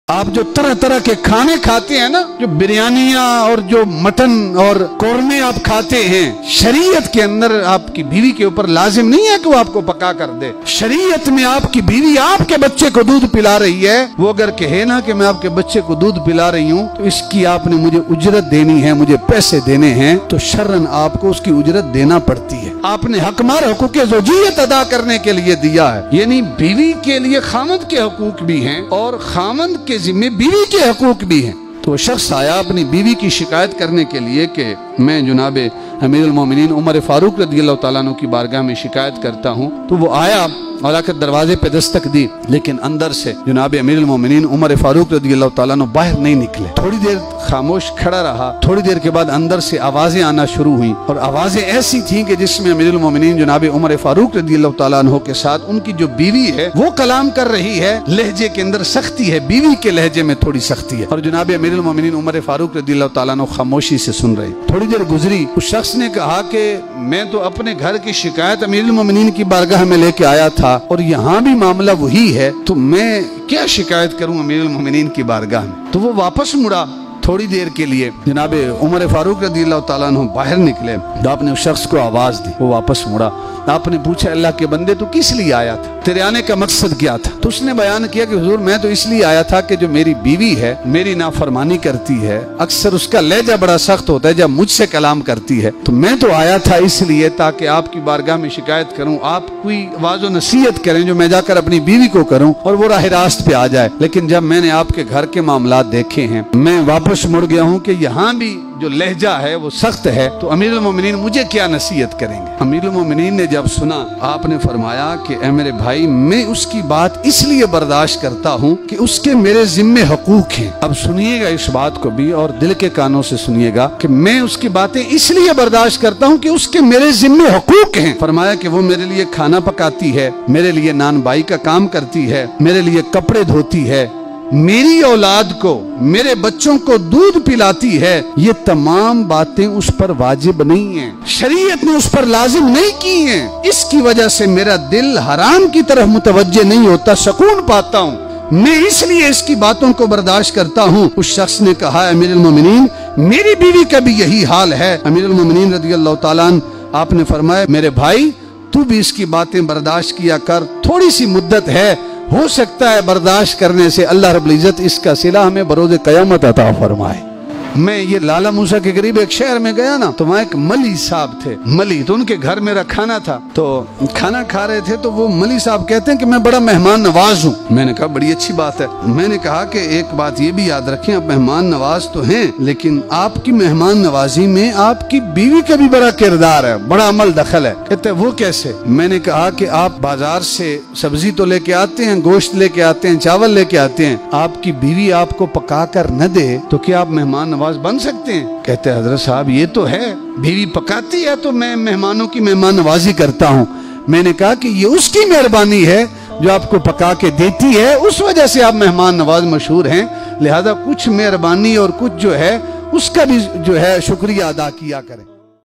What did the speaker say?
आप जो तरह तरह के खाने खाते हैं ना, जो बिरयानियां और जो मटन और कौरमे आप खाते हैं, शरीयत के अंदर आपकी बीवी के ऊपर लाजिम नहीं है कि वो आपको पका कर दे। शरीयत में आपकी बीवी आपके बच्चे को दूध पिला रही है, वो अगर कहे ना कि मैं आपके बच्चे को दूध पिला रही हूँ तो इसकी आपने मुझे उजरत देनी है, मुझे पैसे देने हैं, तो शर्रन आपको उसकी उजरत देना पड़ती है। आपने हकमार हुकूक ज़ौजियत अदा करने के लिए दिया है, यानी बीवी के लिए खामद के हकूक भी हैं और खामद के जिम्मे बीवी के हकूक भी हैं। तो वो शख्स आया अपनी बीवी की शिकायत करने के लिए कि मैं जनाब अमीरुल मोमिनीन उमर फारूक रज़ियल्लाहु तआला अन्हु की बारगाह में शिकायत करता हूँ। तो वो आया और आकर दरवाजे पे दस्तक दी, लेकिन अंदर से जनाब अमीरुल मोमिनीन उमर फारूक रज़ियल्लाहु तआला अन्हु बाहर नहीं निकले। थोड़ी देर खामोश खड़ा रहा। थोड़ी देर के बाद अंदर से आवाजें आना शुरू हुई और आवाजें ऐसी थीं कि जिसमें अमीरुल मोमिनीन जनाब उमर फारूक रज़ियल्लाहु तआला अन्हु के साथ उनकी जो बीवी है वो कलाम कर रही है। लहजे के अंदर सख्ती है, बीवी के लहजे में थोड़ी सख्ती है और जनाब अमीरुल मोमिनीन उमर फारूक रज़ियल्लाहु तआला अन्हु खामोशी से सुन रहे। थोड़ी देर गुजरी, उस शख्स ने कहा कि मैं तो अपने घर की शिकायत अमीरुल मोमिनीन की बारगाह में लेके आया था और यहाँ भी मामला वही है, तो मैं क्या शिकायत करूं अमीरुल मोमिनीन की बारगाह में। तो वो वापस मुड़ा थोड़ी देर के लिए। जनाब उमर फारूक रज़ियल्लाहु तआला अन्हु बाहर निकले तो आपने उस शख्स को आवाज दी, वो वापस मुड़ा। आपने पूछा अल्लाह के बंदे तू किस लिए आया था, तेरे आने का मकसद क्या था? तो उसने बयान किया कि हुजूर मैं तो इसलिए आया था कि जो मेरी बीवी है मेरी नाफरमानी करती है, अक्सर उसका लहजा बड़ा सख्त होता है जब मुझसे कलाम करती है, तो मैं तो आया था इसलिए ताकि आपकी बारगाह में शिकायत करूं, आप कोई वाज़ो नसीहत करें जो मैं जाकर अपनी बीवी को करूं और वो राह रास्त पे आ जाए। लेकिन जब मैंने आपके घर के मामलात देखे हैं, मैं वापस मुड़ गया हूं कि यहाँ भी जो लहजा है वो सख्त है, तो अमीरुल मोमिनीन मुझे क्या नसीहत करेंगे? अमीरुल मोमिनीन ने जब सुना, आपने फरमाया कि ए मेरे भाई मैं उसकी बात इसलिए बर्दाश्त करता हूँ कि उसके मेरे जिम्मे हकूक हैं। अब सुनिएगा इस बात को भी और दिल के कानों से सुनिएगा कि मैं उसकी बातें इसलिए बर्दाश्त करता हूँ कि उसके मेरे जिम्मे हकूक हैं। फरमाया कि वो मेरे लिए खाना पकाती है, मेरे लिए नान बाई का काम करती है, मेरे लिए कपड़े धोती है, मेरी औलाद को मेरे बच्चों को दूध पिलाती है। ये तमाम बातें उस पर वाजिब नहीं हैं, शरीयत ने उस पर लाजिम नहीं की हैं। इसकी वजह से मेरा दिल हराम की तरफ मुतवज्जे नहीं होता, सुकून पाता हूँ, मैं इसलिए इसकी बातों को बर्दाश्त करता हूँ। उस शख्स ने कहा अमीरुल मोमिनीन मेरी बीवी का भी यही हाल है। अमीरुल मोमिनीन रज़ियल्लाहु तआला अन्हु आपने फरमाया मेरे भाई तू भी इसकी बातें बर्दाश्त किया कर, थोड़ी सी मुद्दत है, हो सकता है बर्दाश्त करने से अल्लाह रब्बुल इज्जत इसका सिला हमें बरोज़े क़यामत अता फरमाए। मैं ये लाला मूसा के करीब एक शहर में गया ना, तो वहाँ एक मली साहब थे, मली, तो उनके घर मेरा खाना था, तो खाना खा रहे थे तो वो मली साहब कहते हैं कि मैं बड़ा मेहमान नवाज हूँ। मैंने कहा बड़ी अच्छी बात है। मैंने कहा कि एक बात ये भी याद रखें, आप मेहमान नवाज तो हैं, लेकिन आपकी मेहमान नवाजी में आपकी बीवी का भी बड़ा किरदार है, बड़ा अमल दखल है। कहते वो कैसे? मैंने कहा कि आप बाजार से सब्जी तो लेके आते हैं, गोश्त लेके आते हैं, चावल लेके आते हैं, आपकी बीवी आपको पका कर न दे तो क्या आप मेहमान नवाज बन सकते हैं? कहते हजरत साहब ये तो है, बीवी पकाती है तो मैं मेहमानों की मेहमान नवाजी करता हूँ। मैंने कहा कि ये उसकी मेहरबानी है जो आपको पका के देती है, उस वजह से आप मेहमान नवाज मशहूर हैं, लिहाजा कुछ मेहरबानी और कुछ जो है उसका भी जो है शुक्रिया अदा किया करें।